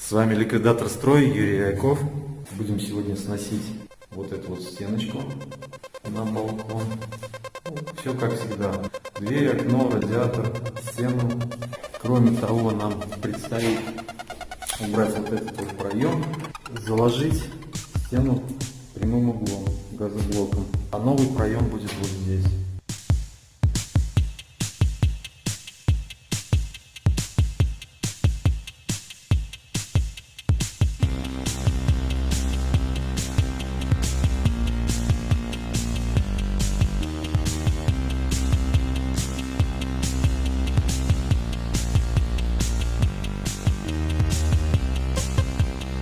С вами ликвидатор строя Юрий Райков. Будем сегодня сносить вот эту вот стеночку на балкон. Все как всегда. Дверь, окно, радиатор, стену. Кроме того, нам предстоит убрать вот этот вот проем, заложить стену прямым углом газоблоком. А новый проем будет вот здесь.